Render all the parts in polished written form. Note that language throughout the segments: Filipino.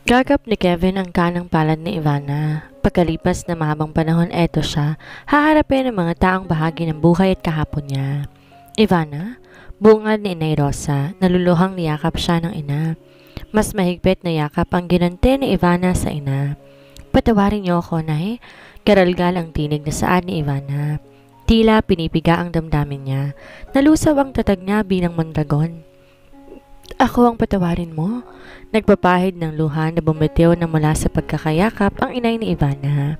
Gagap ni Kevin ang kanang palad ni Ivana. Pagkalipas na mahabang panahon, eto siya, haharapin ang mga taong bahagi ng buhay at kahapon niya. Ivana, bungad ni Inay Rosa, naluluhang niyakap siya ng ina. Mas mahigpit na yakap ang ginante ni Ivana sa ina. Patawarin niyo ako, Nay. Garalgal ang tinig na saad ni Ivana. Tila pinipiga ang damdamin niya. Nalusaw ang tatag niya bilang mondragon. Ako ang patawarin mo. Nagpapahid ng luha na bumitiw na mula sa pagkakayakap ang inay ni Ivana.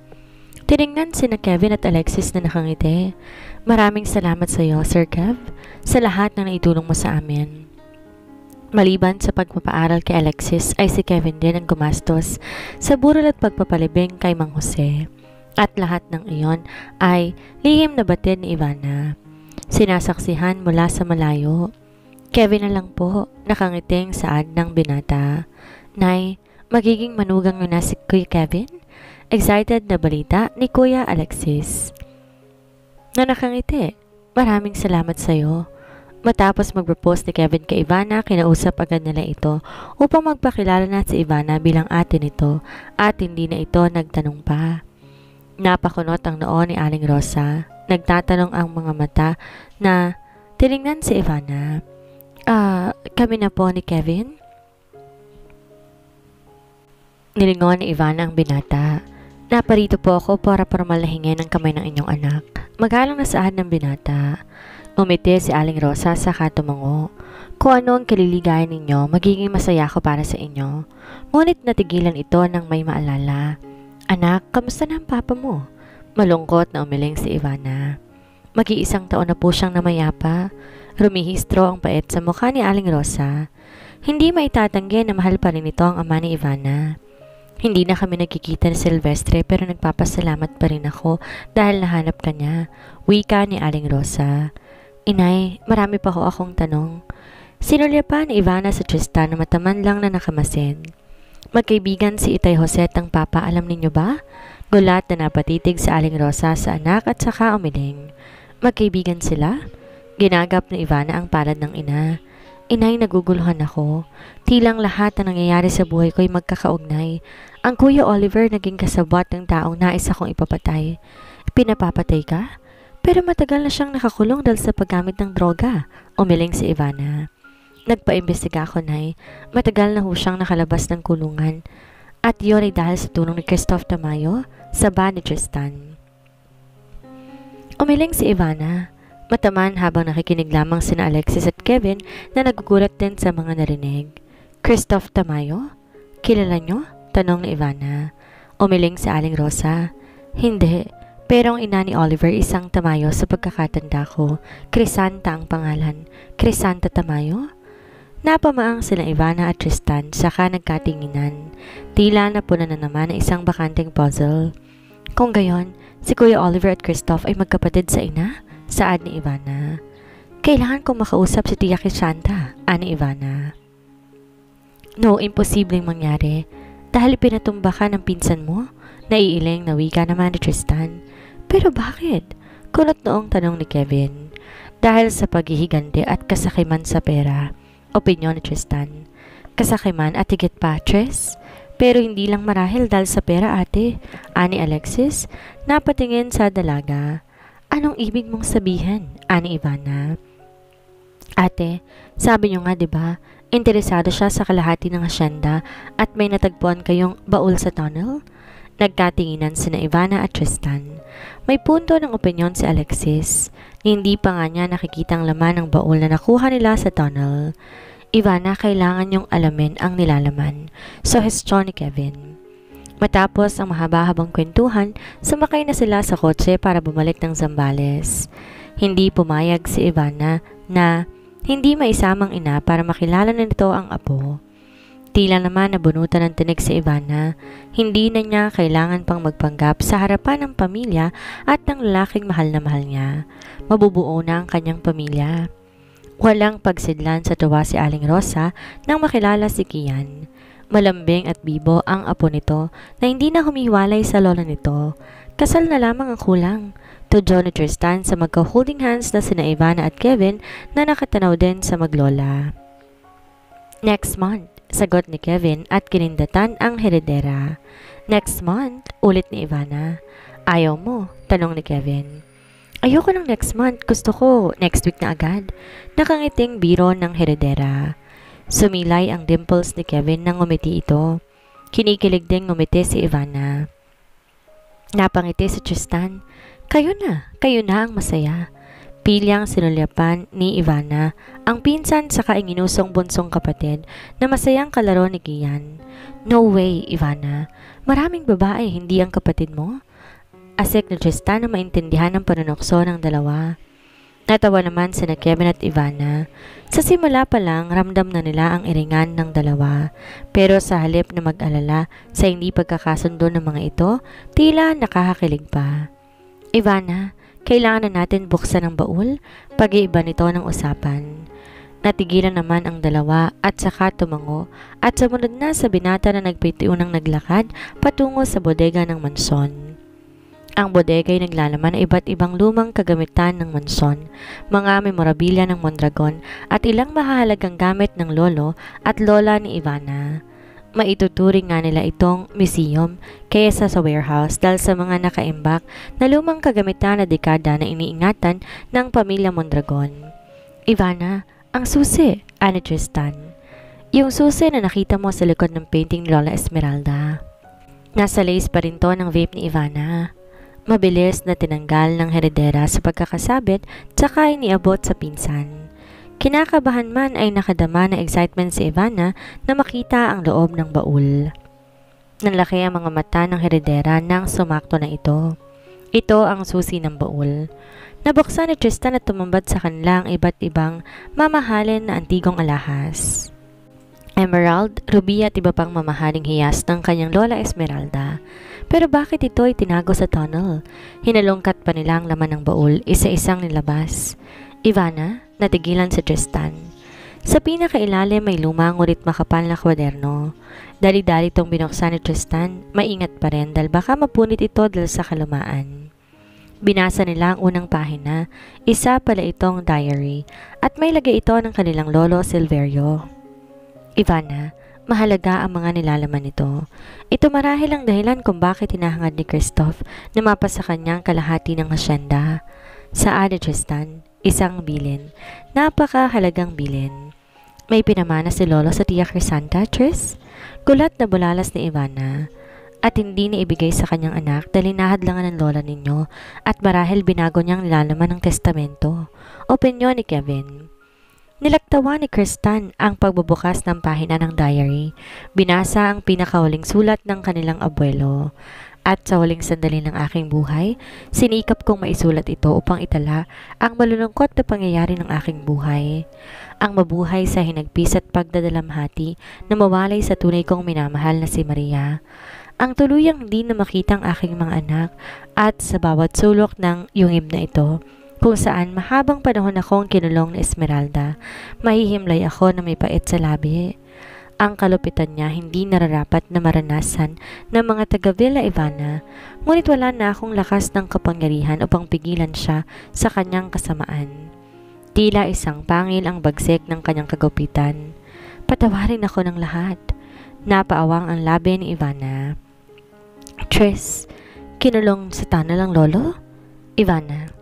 Tiningnan sina Kevin at Alexis na nakangiti. Maraming salamat sa iyo, Sir Kev, sa lahat na naitulong mo sa amin. Maliban sa pagpapaaral kay Alexis ay si Kevin din ang gumastos sa burol at pagpapalibing kay Mang Jose. At lahat ng iyon ay lihim na batid ni Ivana. Sinasaksihan mula sa malayo. Kevin na lang po, nakangiting saad ng binata. Nay, magiging manugang nyo na si Kuya Kevin? Excited na balita ni Kuya Alexis. Na nakangiti, maraming salamat sa iyo. Matapos mag-propose ni Kevin kay Ivana, kinausap agad nila ito upang magpakilala na si Ivana bilang ate nito at hindi na ito nagtanong pa. Napakunot ang noo ni Aling Rosa. Nagtatanong ang mga mata na tiningnan si Ivana. Kami na po ni Kevin? Nilingon ni Ivana ang binata. Naparito po ako para malahingin ang kamay ng inyong anak. Magalang na saad ng binata. Umiti si Aling Rosa sa katumango. Kung ano ang kaliligayan ninyo, magiging masaya ko para sa inyo. Ngunit natigilan ito nang may maalala. Anak, kamusta na ang papa mo? Malungkot na umiling si Ivana. Mag-iisang taon na po siyang namayapa. Rumihistro ang pait sa mukha ni Aling Rosa. Hindi maitatanggi na mahal pa rin ito ang ama ni Ivana. Hindi na kami nagkikita ni Silvestre pero nagpapasalamat pa rin ako dahil nahanap ka niya. Wika ni Aling Rosa. Inay, marami pa ho akong tanong. Sinulya pa ni Ivana sa Tristan na mataman lang na nakamasin. Magkaibigan si Itay Jose at ang papa, alam ninyo ba? Gulat na napatitig sa Aling Rosa sa anak at saka umiling. Magkaibigan sila? Ginagap ni Ivana ang palad ng ina. Inay, naguguluhan ako. Tilang lahat na nangyayari sa buhay ko ay magkakaugnay. Ang Kuya Oliver naging kasabwat ng taong nais akong ipapatay. Pinapapatay ka? Pero matagal na siyang nakakulong dahil sa paggamit ng droga. Umiling si Ivana. Nagpaimbestiga ako, Nay. Matagal na ho siyang nakalabas ng kulungan. At yun ay dahil sa tulong ni Christoph Tamayo sa ba ni Tristan. Umiling si Ivana. Mataman habang nakikinig lamang sina Alexis at Kevin na nagugulat din sa mga narinig. Christoph Tamayo? Kilala nyo? Tanong ni Ivana. Umiling si Aling Rosa. Hindi, pero ang ina ni Oliver isang Tamayo sa pagkakatanda ko. Crisanta ang pangalan. Crisanta Tamayo? Napamaang sila Ivana at Tristan saka nagkatinginan. Tila na punan na naman ang isang bakanteng puzzle. Kung gayon, si Kuya Oliver at Christoph ay magkapatid sa ina? Saad ni Ivana. Kailangan kong makausap si Tia Crisanta, ani Ivana. No, imposibleng mangyari. Dahil pinatumba ka ng pinsan mo, naiiling na wika naman ni Tristan. Pero bakit? Kulot noong tanong ni Kevin. Dahil sa paghihiganti at kasakiman sa pera. Opinyon ni Tristan. Kasakiman at higit pa, Tris? Pero hindi lang marahil dahil sa pera, ate. Ani Alexis, napatingin sa dalaga. Anong ibig mong sabihin? Ani Ivana. Ate, sabi niyo nga 'di ba, interesado siya sa kalahati ng asyenda at may natagpuan kayong baul sa tunnel? Nagkatinginan sina Ivana at Tristan. May punto ng opinyon si Alexis. Hindi pa nga niya nakikita ang laman ng baul na nakuha nila sa tunnel. Ivana, kailangan niyong alamin ang nilalaman. Suhestyon ni Kevin. Matapos ang mahaba-habang kwentuhan, sumakay na sila sa kotse para bumalik ng Zambales. Hindi pumayag si Ivana na hindi maisamang ina para makilala na nito ang apo. Tila naman nabunutan ng tinig si Ivana. Hindi na niya kailangan pang magpanggap sa harapan ng pamilya at ng lalaking mahal na mahal niya. Mabubuo na ang kanyang pamilya. Walang pagsidlan sa tuwa si Aling Rosa nang makilala si Kian. Malambing at bibo ang apo nito na hindi na humiwalay sa lola nito. Kasal na lamang ang kulang. Tudyo ni Tristan sa magka-holding hands na sina Ivana at Kevin na nakatanaw din sa maglola. Next month, Sagot ni Kevin at kinindatan ang heredera. Next month, ulit ni Ivana. Ayaw mo? Tanong ni Kevin. Ayoko ng next month, gusto ko next week na agad. Nakangiting biro ng heredera. Sumilay ang dimples ni Kevin nang ngumiti ito. Kinikilig ding ngumiti si Ivana. Napangiti si Tristan. Kayo na ang masaya. Pilyang sinulyapan ni Ivana ang pinsan sa kainginusong bunsong kapatid na masayang kalaro ni Gian. No way, Ivana. Maraming babae, hindi ang kapatid mo? Asik ni Tristan na maintindihan ang panunokso ng dalawa. Natawa naman sina Kevin at Ivana. Sa simula pa lang, ramdam na nila ang iringan ng dalawa. Pero sa halip na mag-alala sa hindi pagkakasundo ng mga ito, tila nakakakilig pa. Ivana, kailangan na natin buksan ang baul? Pag-iiba nito ng usapan. Natigilan naman ang dalawa at saka tumango at sumunod na sa binata na nagpitiunang naglakad patungo sa bodega ng mansyon. Ang bodega ay naglalaman ng iba't ibang lumang kagamitan ng mansyon, mga memorabilia ng Mondragon at ilang mahalagang gamit ng lolo at lola ni Ivana. Maituturing nga nila itong museum kaysa sa warehouse dahil sa mga nakaimbak na lumang kagamitan na dekada na iniingatan ng pamilya Mondragon. Ivana, ang susi, ani Tristan. Yung susi na nakita mo sa likod ng painting ni Lola Esmeralda. Nasa lace pa rin to ng vape ni Ivana. Mabilis na tinanggal ng heredera sa pagkakasabit tsaka iniabot sa pinsan. Kinakabahan man ay nakadama na excitement si Ivana na makita ang loob ng baul. Nanlaki ang mga mata ng heredera nang sumakto na ito. Ito ang susi ng baul. Nabuksan ni Tristan at tumambad sa kanila ang iba't ibang mamahalin na antigong alahas. Emerald, ruby at iba pang mamahaling hiyas ng kanyang Lola Esmeralda. Pero bakit ito ay tinago sa tunnel? Hinalungkat pa nila ang laman ng baul, isa-isang nilabas. Ivana, natigilan si Tristan. Sa pinakailalim may lumang ngunit makapal na kwaderno. Dali-dali itong binuksan ni Tristan, maingat pa rin dahil baka mapunit ito dahil sa kalumaan. Binasa nila ang unang pahina, isa pala itong diary, at may lagay ito ng kanilang lolo Silverio. Ivana, mahalaga ang mga nilalaman nito. Ito marahil ang dahilan kung bakit hinahangad ni Christoph na mapasa kanyang kalahati ng hasyenda. Sa Ade Tristan, isang bilin. Napakahalagang bilin. May pinamana si Lolo sa Tia Crisanta, Tris? Gulat na bulalas ni Ivana. At hindi na ibigay sa kanyang anak dahil nahadlangan ng lola ninyo at marahil binago niyang nilalaman ng testamento. Opinyon ni Kevin. Nilaktawan ni Tristan ang pagbubukas ng pahina ng diary. Binasa ang pinakahuling sulat ng kanilang abuelo. At sa huling sandali ng aking buhay, sinikap kong maisulat ito upang itala ang malulungkot na pangyayari ng aking buhay. Ang mabuhay sa hinagpis at pagdadalamhati na mawalay sa tunay kong minamahal na si Maria. Ang tuluyang hindi na makita ang aking mga anak at sa bawat sulok ng yungib na ito, kung saan mahabang panahon akong kinulong ni Esmeralda, mahihimlay ako na may pait sa labi. Ang kalupitan niya hindi nararapat na maranasan ng mga taga Villa Ivana, ngunit wala na akong lakas ng kapangyarihan upang pigilan siya sa kanyang kasamaan. Tila isang pangil ang bagsik ng kanyang kagupitan. Patawarin ako ng lahat. Napaawang ang labi ni Ivana. Tris, kinulong sa tunnel ang lolo? Ivana,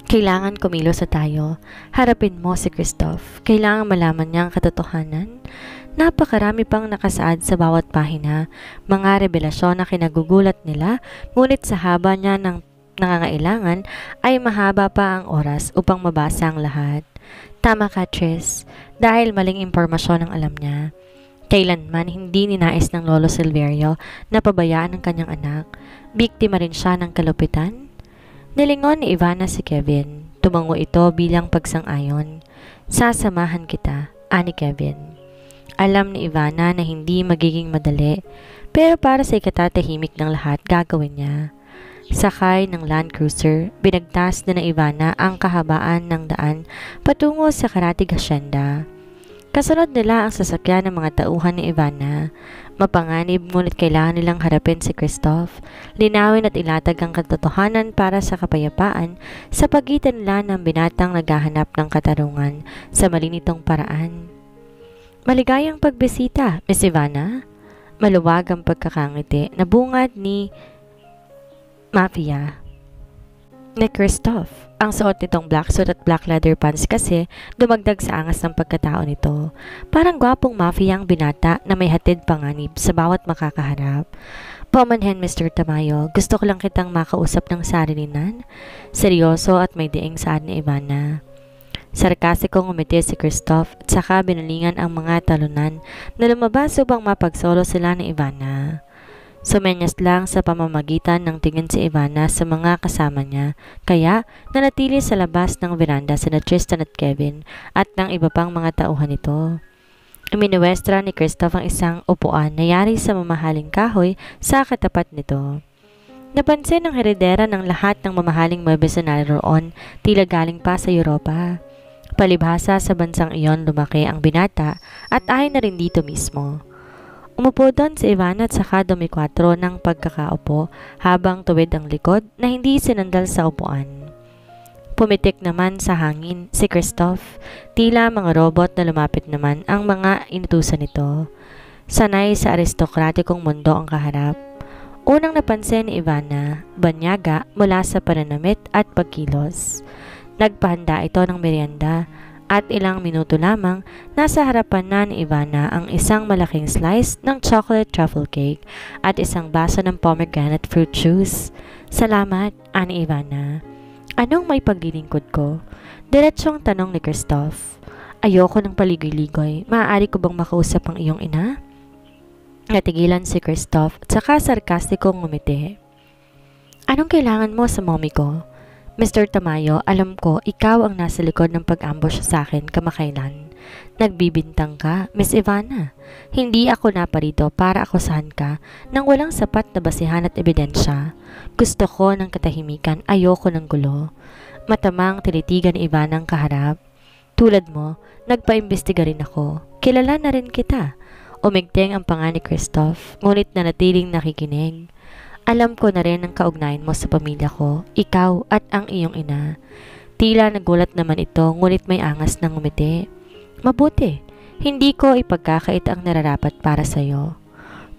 kailangan kumilos sa tayo. Harapin mo si Christoph. Kailangan malaman niya ang katotohanan. Napakarami pang nakasaad sa bawat pahina, mga revelasyon na kinagugulat nila, ngunit sa haba niya ng nangangailangan ay mahaba pa ang oras upang mabasa ang lahat. Tama ka, Tris, dahil maling impormasyon ang alam niya. Kailanman hindi ninais ng Lolo Silverio na pabayaan ang kanyang anak. Biktima rin siya ng kalupitan. Nilingon ni Ivana si Kevin. Tumango ito bilang pagsang-ayon. Sasamahan kita, ani Kevin. Alam ni Ivana na hindi magiging madali, pero para sa ikatatahimik ng lahat gagawin niya. Sakay ng Land Cruiser, binagtas na ng Ivana ang kahabaan ng daan patungo sa Karatig Hacienda. Kasunod nila ang sasakyan ng mga tauhan ni Ivana. Mapanganib ngunit kailangan nilang harapin si Christoph, linawin at ilatag ang katotohanan para sa kapayapaan sa pagitan nila ng binatang naghahanap ng katarungan sa malinitong paraan. Maligayang pagbisita, Miss Ivana. Maluwag ang pagkakangiti na bungad ni Mafia ni Christoph. Ang suot nitong black suit at black leather pants kasi dumagdag sa angas ng pagkatao nito. Parang gwapong mafia ang binata na may hatid panganib sa bawat makakaharap. Paumanhin, Mr. Tamayo, gusto ko lang kitang makausap ng sarilinan. Seryoso at may diing saad ni Ivana. Sarkasikong umiti si Christoph at saka binalingan ang mga talunan na lumabas upang mapagsolo sila ni Ivana. Sumenyas lang sa pamamagitan ng tingin si Ivana sa mga kasama niya, kaya nanatili sa labas ng veranda sina Tristan at Kevin at ng iba pang mga tauhan nito. Iminuwestra ni Christoph ang isang upuan na yari sa mamahaling kahoy sa katapat nito. Napansin ng heredera ng lahat ng mamahaling muebles na naroon, tila galing pa sa Europa. Palibhasa sa bansang iyon lumaki ang binata at ay na rin dito mismo. Umupo doon si Ivana at saka dumikwatro ng pagkakaupo habang tuwid ang likod na hindi sinandal sa upuan. Pumitik naman sa hangin si Christoph, tila mga robot na lumapit naman ang mga inutusan nito. Sanay sa aristokratikong mundo ang kaharap. Unang napansin ni Ivana, banyaga mula sa pananamit at pagkilos. Nagpahanda ito ng merienda. At ilang minuto lamang, nasa harapan na ni Ivana ang isang malaking slice ng chocolate truffle cake at isang baso ng pomegranate fruit juice. Salamat, ani Ivana. Anong may paglilingkod ko? Diretsyong tanong ni Christoph. Ayoko ng paligoy-ligoy. Maaari ko bang makausap ang iyong ina? Natigilan si Christoph at saka sarkastikong ngumiti. Anong kailangan mo sa mommy ko? Mr. Tamayo, alam ko, ikaw ang nasa likod ng pag-ambush sa akin kamakailan. Nagbibintang ka, Miss Ivana. Hindi ako naparito para akusahan ka nang walang sapat na basihan at ebidensya. Gusto ko ng katahimikan, ayoko ng gulo. Matamang tinitigan ni Ivana ang kaharap. Tulad mo, nagpaimbestiga rin ako. Kilala na rin kita. Umigting ang panga ni Christoph, ngunit nanatiling nakikinig. Alam ko na rin ang kaugnayan mo sa pamilya ko, ikaw at ang iyong ina. Tila nagulat naman ito, ngunit may angas ng ngumiti. Mabuti, hindi ko ipagkakait ang nararapat para sa iyo.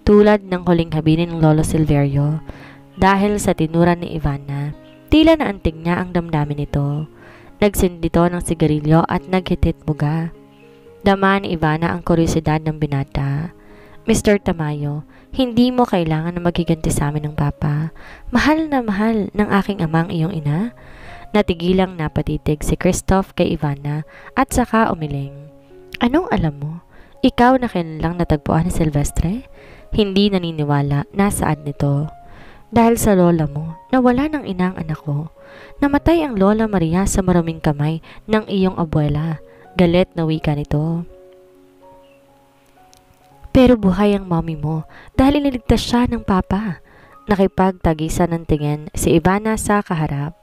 Tulad ng huling habilin ng Lolo Silverio, dahil sa tinuran ni Ivana, tila naantig niya ang damdamin nito. Nagsindito ng sigarilyo at naghitit buga. Dama ni Ivana ang kuryosidad ng binata. Mr. Tamayo, hindi mo kailangan na maghiganti sa amin ng papa. Mahal na mahal ng aking amang iyong ina. Natigilang napatitig si Christoph kay Ivana at saka umiling. Anong alam mo? Ikaw na kailanlang natagpuan ni Silvestre? Hindi naniniwala na saad nito. Dahil sa lola mo, nawala ng ina ang anak ko. Namatay ang Lola Maria sa maruming kamay ng iyong abuela. Galit na wika nito. Pero buhay ang mommy mo dahil iniligtas siya ng papa. Nakipagtagisan ng tingin si Ivana sa kaharap.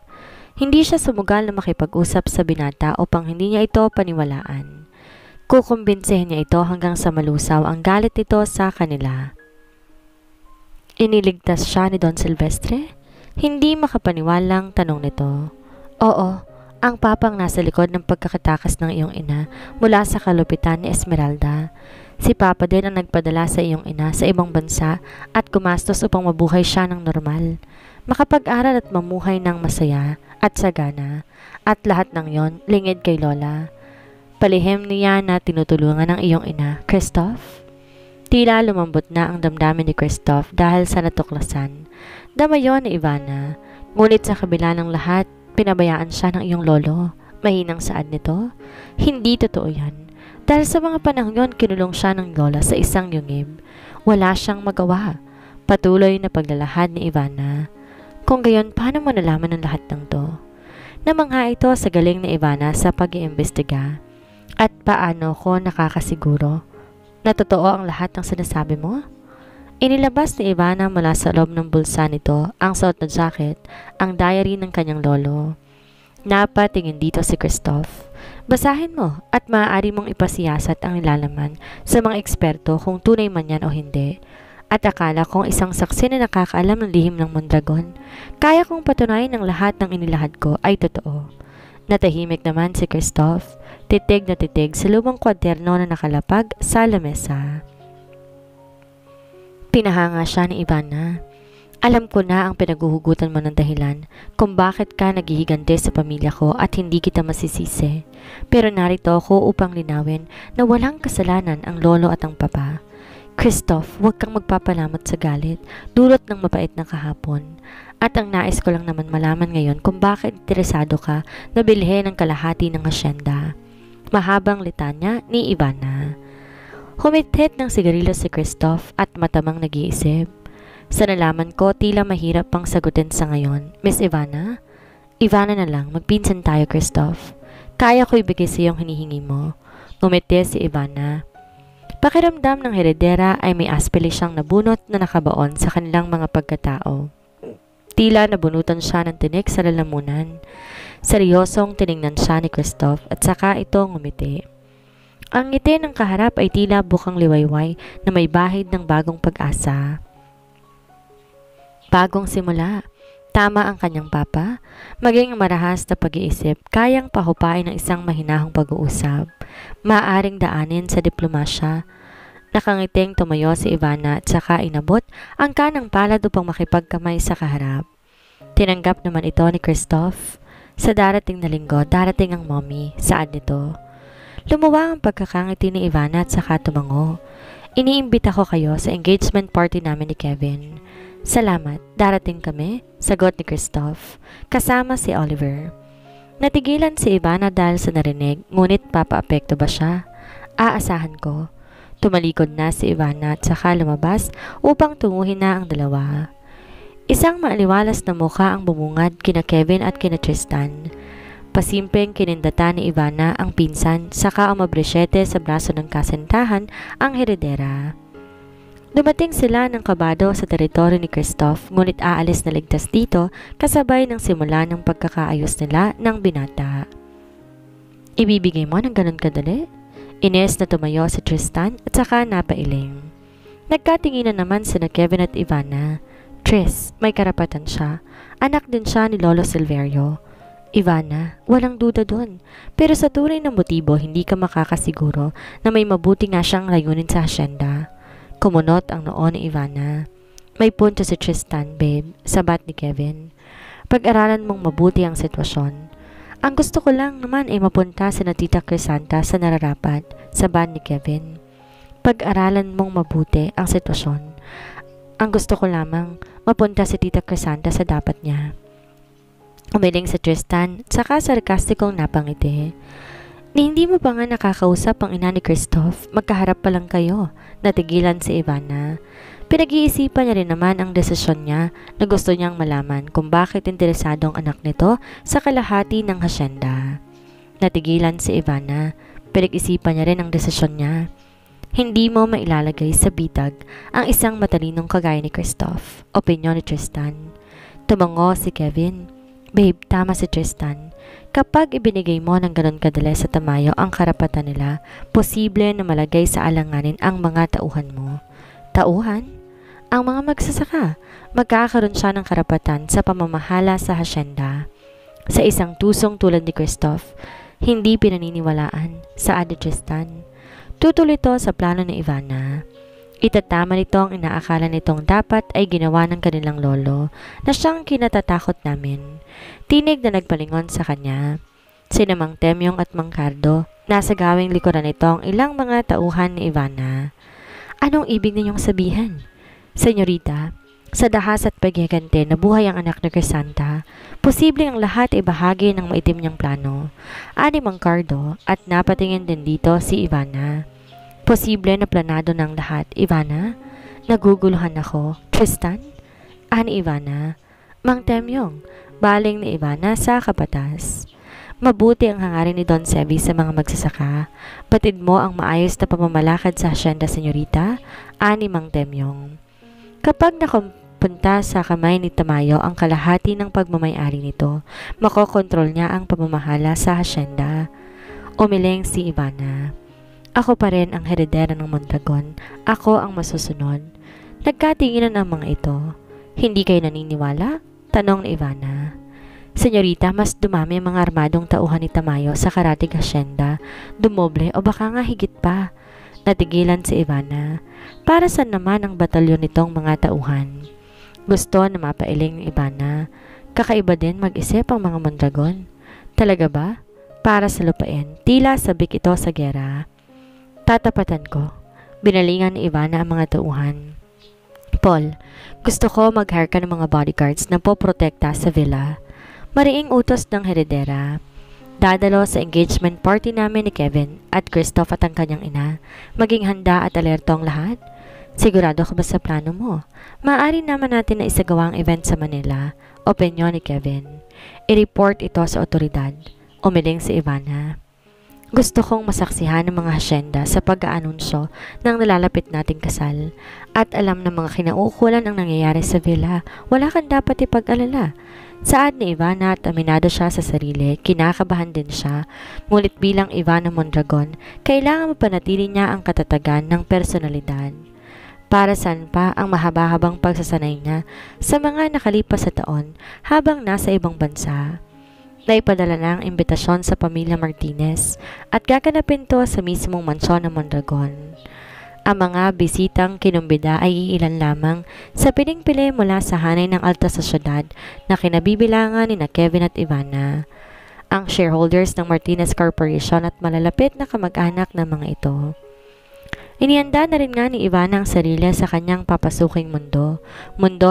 Hindi siya sumugal na makipag-usap sa binata upang hindi niya ito paniwalaan. Kukumbinsihin niya ito hanggang sa malusaw ang galit nito sa kanila. Iniligtas siya ni Don Silvestre? Hindi makapaniwalang tanong nito. Oo, ang papang nasa likod ng pagkakatakas ng iyong ina mula sa kalupitan ni Esmeralda. Si Papa din ang nagpadala sa iyong ina sa ibang bansa at gumastos upang mabuhay siya ng normal, makapag-aral at mamuhay ng masaya at sagana, at lahat ng yon lingid kay Lola. Palihim niya na tinutulungan ng iyong ina, Christoph. Tila lumambot na ang damdamin ni Christoph dahil sa natuklasan. Damayon ni Ivana, ngunit sa kabila ng lahat, pinabayaan siya ng iyong lolo. Mahinang saad nito? Hindi totoo yan. Dahil sa mga panahon yon, kinulong siya ng lola sa isang yungib. Wala siyang magawa. Patuloy na paglalahad ni Ivana. Kung gayon, paano mo nalaman ang lahat ng to? Namangha ito sa galing ni Ivana sa pag-iimbestiga. At paano ko nakakasiguro na totoo ang lahat ng sinasabi mo? Inilabas ni Ivana mula sa loob ng bulsa nito ang suot na jacket, ang diary ng kanyang lolo. Napatingin dito si Christoph. Basahin mo at maaari mong ipasiyasat ang nilalaman sa mga eksperto kung tunay man yan o hindi. At akala kong isang saksi na nakakaalam ng lihim ng Mondragon, kaya kong patunayan ng lahat ng inilahad ko ay totoo. Natahimik naman si Christoph. titig na titig sa lumang kwaderno na nakalapag sa lamesa. Pinahanga siya ni Ivana. Alam ko na ang pinaguhugutan mo ng dahilan kung bakit ka naghihigante sa pamilya ko at hindi kita masisisi. Pero narito ako upang linawin na walang kasalanan ang lolo at ang papa. Christoph, huwag kang magpapalamot sa galit, dulot ng mabait na kahapon. At ang nais ko lang naman malaman ngayon kung bakit interesado ka na bilhin ang kalahati ng asyenda. Mahabang litanya ni Ivana. Humithit ng sigarilyo si Christoph at matamang nag-iisip. Sa nalaman ko, tila mahirap pang sagutin sa ngayon. Miss Ivana? Ivana na lang, magpinsan tayo, Christoph. Kaya ko ibigay sa iyong hinihingi mo. Ngumiti si Ivana. Pakiramdam ng heredera ay may aspili siyang nabunot na nakabaon sa kanilang mga pagkatao. Tila nabunutan siya ng tinik sa lalamunan. Seryosong tiningnan siya ni Christoph at saka ito ngumiti. Ang ngiti ng kaharap ay tila bukang liwayway na may bahid ng bagong pag-asa. Bagong simula. Tama ang kanyang papa. Maging marahas na pag-iisip, kayang pahupain ng isang mahinahong pag-uusap. Maaring daanin sa diplomasya. Nakangiting tumayo si Ivana at saka inabot ang kanang palad upang makipagkamay sa kaharap. Tinanggap naman ito ni Christoph. Sa darating na linggo, darating ang mommy. Saan nito? Lumuwang ang pagkakangiti ni Ivana at saka tumango. Iniimbita ko kayo sa engagement party namin ni Kevin. Salamat, darating kami, sagot ni Christoph, kasama si Oliver. Natigilan si Ivana dahil sa narinig, ngunit papaapekto ba siya? Aasahan ko. Tumalikod na si Ivana at saka lumabas upang tunguhin na ang dalawa. Isang maaliwalas na mukha ang bumungad kina Kevin at kina Tristan. Pasimpleng kinindata ni Ivana ang pinsan, saka ang mabresyete sa braso ng kasintahan ang heredera. Dumating sila ng kabado sa teritoryo ni Christoph, ngunit aalis na ligtas dito kasabay ng simula ng pagkakaayos nila ng binata. Ibibigay mo ng ganun kadali? Ines na tumayo si Tristan at saka napailing. Nagkatinginan naman sina Kevin at Ivana. Tris, may karapatan siya. Anak din siya ni Lolo Silverio. Ivana, walang duda doon. Pero sa tunay na motibo, hindi ka makakasiguro na may mabuti nga siyang layunin sa asyenda. Kumunot ang noo ni Ivana. May punto si Tristan, babe, sabat ni Kevin. Pag-aralan mong mabuti ang sitwasyon. Ang gusto ko lang naman ay mapunta sa Tita Crisanta sa nararapat, sabat ni Kevin. Pag-aralan mong mabuti ang sitwasyon. Ang gusto ko lamang mapunta si Tita Crisanta sa dapat niya. Umiling si Tristan, saka sarkastikong napangiti. Ni hindi mo pa nga nakakausap ang ina ni Christoph, magkaharap pa lang kayo, natigilan si Ivana. Pinag-iisipan niya rin naman ang desisyon niya na gusto niyang malaman kung bakit interesado ang anak nito sa kalahati ng hasyenda. Natigilan si Ivana, pinag-isipan niya rin ang desisyon niya. Hindi mo mailalagay sa bitag ang isang matalinong kagaya ni Christoph, opinyon ni Tristan. Tumango si Kevin. Babe, tama si Tristan. Kapag ibinigay mo ng ganon kadali sa Tamayo ang karapatan nila, posible na malagay sa alanganin ang mga tauhan mo. Tauhan? Ang mga magsasaka. Magkakaroon siya ng karapatan sa pamamahala sa hasyenda. Sa isang tusong tulad ni Christoph, hindi pinaniniwalaan, saad ni Tristan. Tutuloy ito sa plano ni Ivana. Itatama nito ang inaakala nitong dapat ay ginawa ng kanilang lolo na siyang kinatatakot namin. Tinig na nagpalingon sa kanya. Sina Mang Temyong at Mang Cardo, nasa gawing likuran nito ang ilang mga tauhan ni Ivana. Anong ibig ninyong sabihin? Senyorita, sa dahas at paghihigante na buhay ang anak ni Crisanta, posible ang lahat ay bahagi ng maitim niyang plano. Ani Mang Cardo at napatingin din dito si Ivana. Posible na planado ng lahat, Ivana? Naguguluhan ako. Tristan? Ani Ivana? Mang Temyong, baling ni Ivana sa kapatas. Mabuti ang hangarin ni Don Sebi sa mga magsasaka. Batid mo ang maayos na pamamalakad sa hasyenda, senyorita, ani Mang Temyong. Kapag nakumpunta sa kamay ni Tamayo ang kalahati ng pagmamayari nito, makokontrol niya ang pamamahala sa hasyenda. Umiling si Ivana. Ako pa rin ang heredera ng Mondragon. Ako ang masusunod. Nagkatinginan ang mga ito. Hindi kayo naniniwala? Tanong ni Ivana. Senyorita, mas dumami ang mga armadong tauhan ni Tamayo sa Karatig Hacienda. Dumoble o baka nga higit pa. Natigilan si Ivana. Para saan naman ang batalyon nitong mga tauhan? Gusto na mapailing ni Ivana. Kakaiba din mag-isip ang mga Mondragon. Talaga ba? Para sa lupain, tila sabik ito sa gera. Tatapatan ko. Binalingan ni Ivana ang mga tauhan. Paul, gusto ko mag-hire ka ng mga bodyguards na poprotekta sa villa. Mariing utos ng heredera. Dadalo sa engagement party namin ni Kevin at Christoph at ang kanyang ina. Maging handa at alerto ang lahat. Sigurado ka ba sa plano mo? Maaari naman natin na isagawa ang event sa Manila. Opinyon ni Kevin. I-report ito sa otoridad. Umiling si Ivana. Gusto kong masaksihan ng mga hasyenda sa pag-aanunsyo ng nalalapit nating kasal. At alam ng mga kinaukulan ang nangyayari sa villa. Wala kang dapat ipag-alala. Saad ni Ivana at aminado siya sa sarili, kinakabahan din siya. Ngunit bilang Ivana Mondragon, kailangan mapanatili niya ang katatagan ng personalidad. Para saan pa ang mahaba-habang pagsasanay niya sa mga nakalipas sa taon habang nasa ibang bansa. Naipadala na ang imbitasyon sa pamilya Martinez at gaganapin to sa mismong mansyon ng Mondragon. Ang mga bisitang kinumbida ay iilan lamang sa piling-pili mula sa hanay ng alta sa syudad na kinabibilangan ni na Kevin at Ivana. Ang shareholders ng Martinez Corporation at malalapit na kamag-anak ng mga ito. Inihanda na rin nga ni Ivana ang sarili sa kanyang papasuking mundo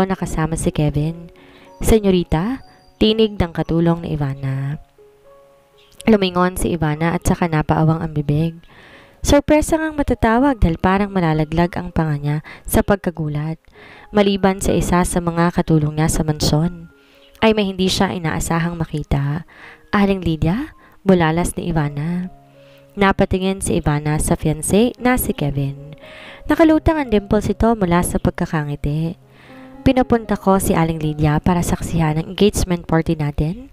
na kasama si Kevin. Senyorita, tinig ng katulong ni Ivana. Lumingon si Ivana at saka napaawang ang bibig. Sorpresa ngang matatawag dahil parang malalaglag ang panga niya sa pagkagulat. Maliban sa isa sa mga katulong niya sa mansyon, ay may hindi siya inaasahang makita. Aling Lydia, bulalas ni Ivana. Napatingin si Ivana sa fiancé na si Kevin. Nakalutang ang dimples ito mula sa pagkakangiti. Pinapunta ko si Aling Lydia para saksihan ang engagement party natin.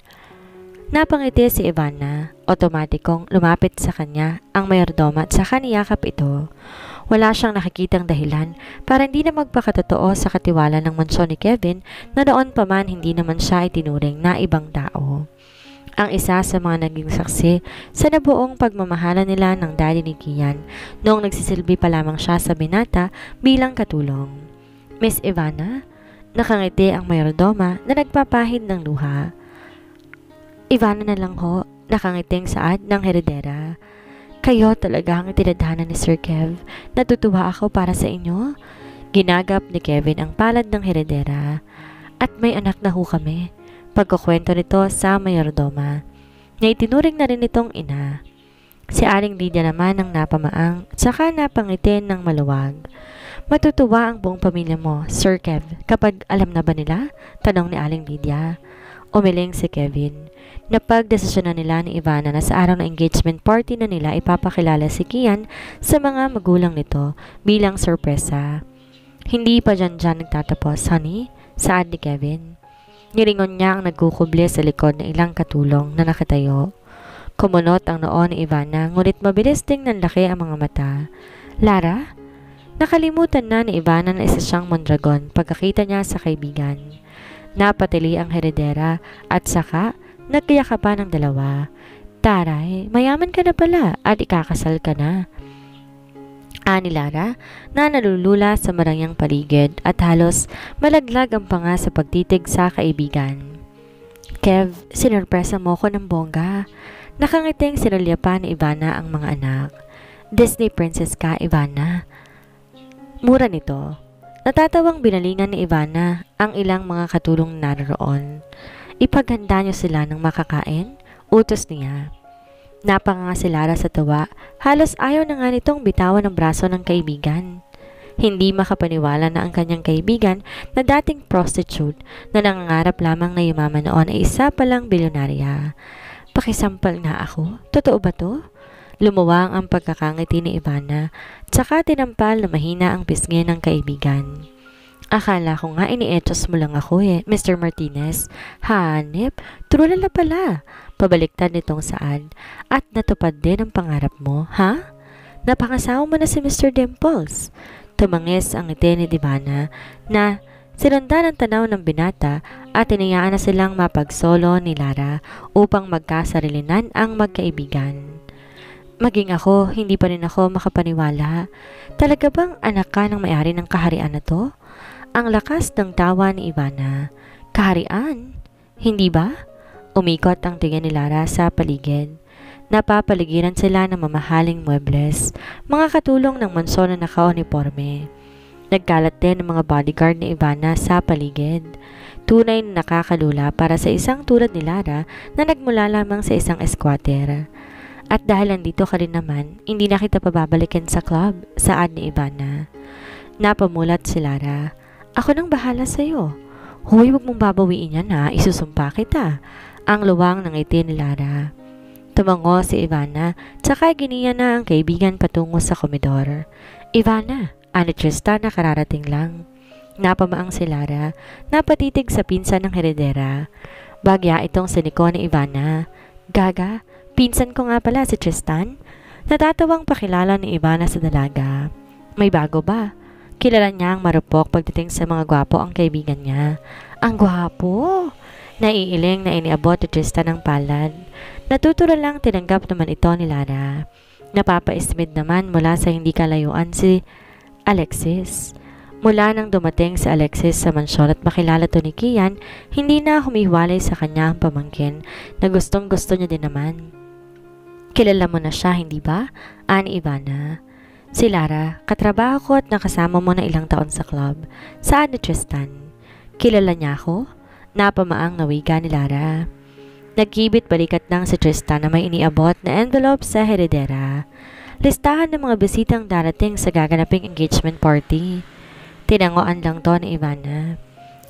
Napangiti si Ivana. Otomatikong lumapit sa kanya ang mayordoma at saka niyakap ito. Wala siyang nakikitang dahilan para hindi na magpakatotoo sa katiwala ng mansyon ni Kevin na noon pa man hindi naman siya itinuring na ibang tao. Ang isa sa mga naging saksi sa nabuong pagmamahalan nila ng daddy ni Kian noong nagsisilbi pa lamang siya sa binata bilang katulong. Miss Ivana, nakangiti ang mayordoma na nagpapahid ng luha. Ivana na lang ho, nakangiting saad ng heredera. Kayo talaga ang itinadhana ni Sir Kev. Natutuwa ako para sa inyo. Ginagap ni Kevin ang palad ng heredera. At may anak na ho kami. Pagkukwento nito sa mayordoma, na itinuring na rin itong ina. Si Aling Lydia naman ang napamaang, tsaka napangitin ng maluwag. Matutuwa ang buong pamilya mo, Sir Kev, kapag alam na ba nila? Tanong ni Aling Lydia. Umiling si Kevin. Napagdesisyonan nila ni Ivana na sa araw ng engagement party na nila ipapakilala si Kian sa mga magulang nito bilang sorpresa. Hindi pa dyan nagtatapos, honey, saad ni Kevin. Nilingon niya ang nagkukubli sa likod ng ilang katulong na nakatayo. Kumunot ang noo ni Ivana, ngunit mabilis ding nanlaki ang mga mata. Lara? Nakalimutan na ni Ivana na isa siyang Mondragon pagkakita niya sa kaibigan. Napatili ang heredera at saka nagkayakapan ng dalawa. Taray, mayaman ka na pala at ikakasal ka na. Ani Lara na nalulula sa marangyang paligid at halos malaglag ang panga sa pagtitig sa kaibigan. Kev, sinurpresa mo ko ng bongga. Nakangiting sinulya pa ni Ivana ang mga anak. Disney princess ka, Ivana. Mura nito. Natatawang binalingan ni Ivana ang ilang mga katulong naroon. Ipaghanda niyo sila ng makakain, utos niya. Napanganga si Lara sa tawa, halos ayaw na nga nitong bitawan ang braso ng kaibigan. Hindi makapaniwala na ang kanyang kaibigan na dating prostitute na nangangarap lamang na yumaman noon ay isa palang bilyonarya. Pakisampal nga ako, totoo ba to? Lumuwang ang pagkakangiti ni Ivana, tsaka tinampal na mahina ang pisngi ng kaibigan. Akala ko nga ini-etos mo lang ako Mr. Martinez. Hanip, trulala pala. Pabaliktad nitong saad. At natupad din ang pangarap mo, ha? Napangasawa mo na si Mr. Dimples. Tumangis ang ngiti ni Ivana na sinundan ang tanaw ng binata at tinayaan na silang mapagsolo ni Lara upang magkasarilinan ang magkaibigan. Maging ako, hindi pa rin ako makapaniwala. Talaga bang anak ka ng may-ari ng kaharian na to? Ang lakas ng tawa ni Ivana. Kaharian? Hindi ba? Umikot ang tingin ni Lara sa paligid. Napapaligiran sila ng mamahaling muebles, mga katulong ng mansyon na naka-uniforme. Nagkalat din ng mga bodyguard ni Ivana sa paligid. Tunay na nakakalula para sa isang tulad ni Lara na nagmula lamang sa isang squatter. At dahil nandito ka rin naman, hindi na kita pababalikin sa club, saad ni Ivana. Napamulat si Lara. Ako nang bahala sa'yo. Hoy, huwag mong babawiin yan ha, isusumpa kita. Ang luwang ng ngiti ni Lara. Tumango si Ivana, tsaka giniya na ang kaibigan patungo sa komedor. Ivana, ani Tristan na kararating lang. Napamaang si Lara, napatitig sa pinsan ng heredera. Bagya itong siniko ni Ivana. Gaga, pinsan ko nga pala si Tristan. Natatawang pakilala ni Ivana sa dalaga. May bago ba? Kilala niya ang marupok pagdating sa mga gwapo ang kaibigan niya. Ang gwapo! Naiiling na iniabot ni Tristan ang palad. Natutura lang tinanggap naman ito ni Lara. Napapaismid naman mula sa hindi kalayuan si Alexis. Mula nang dumating si Alexis sa mansyon at makilala to ni Kian, hindi na humiwalay sa kanya ang pamangkin na gustong gusto niya din naman. Kilala mo na siya, hindi ba? Ani Ivana. Si Lara, katrabaho ko at nakasama mo na ilang taon sa club. Saan ni Tristan? Kilala niya ako? Napamaang nawiga ni Lara. Nagkibit balikat lang si Tristan na may iniabot na envelope sa heredera. Listahan ng mga bisitang darating sa gaganaping engagement party. Tinangoan lang to ni Ivana.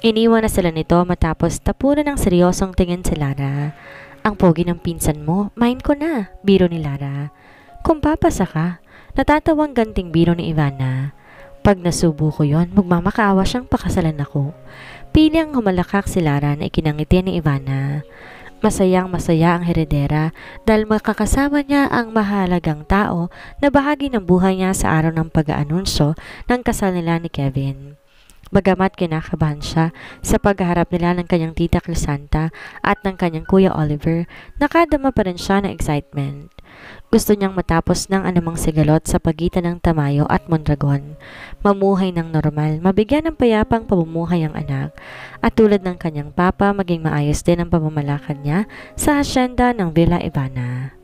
Iniwan na sila nito matapos tapunan ng seryosong tingin si Lara. Ang pogi ng pinsan mo, mind ko na, biro ni Lara. Kung papasa ka, natatawang ganting biro ni Ivana. Pag nasubo ko yon, magmamakaawa siyang pakasalan ako. Piling humalakak si Lara na ikinangiti ni Ivana. Masayang masaya ang heredera dahil makakasama niya ang mahalagang tao na bahagi ng buhay niya sa araw ng pag-aanunsyo ng kasal nila ni Kevin. Bagamat kinakabahan siya sa pagharap nila ng kanyang tita Crisanta at ng kanyang kuya Oliver, nakadama pa rin siya ng excitement. Gusto niyang matapos ng anumang sigalot sa pagitan ng Tamayo at Mondragon. Mamuhay ng normal, mabigyan ng payapang pamumuhay ang anak, at tulad ng kanyang papa maging maayos din ang pamamalakad niya sa hasyenda ng Villa Ivana.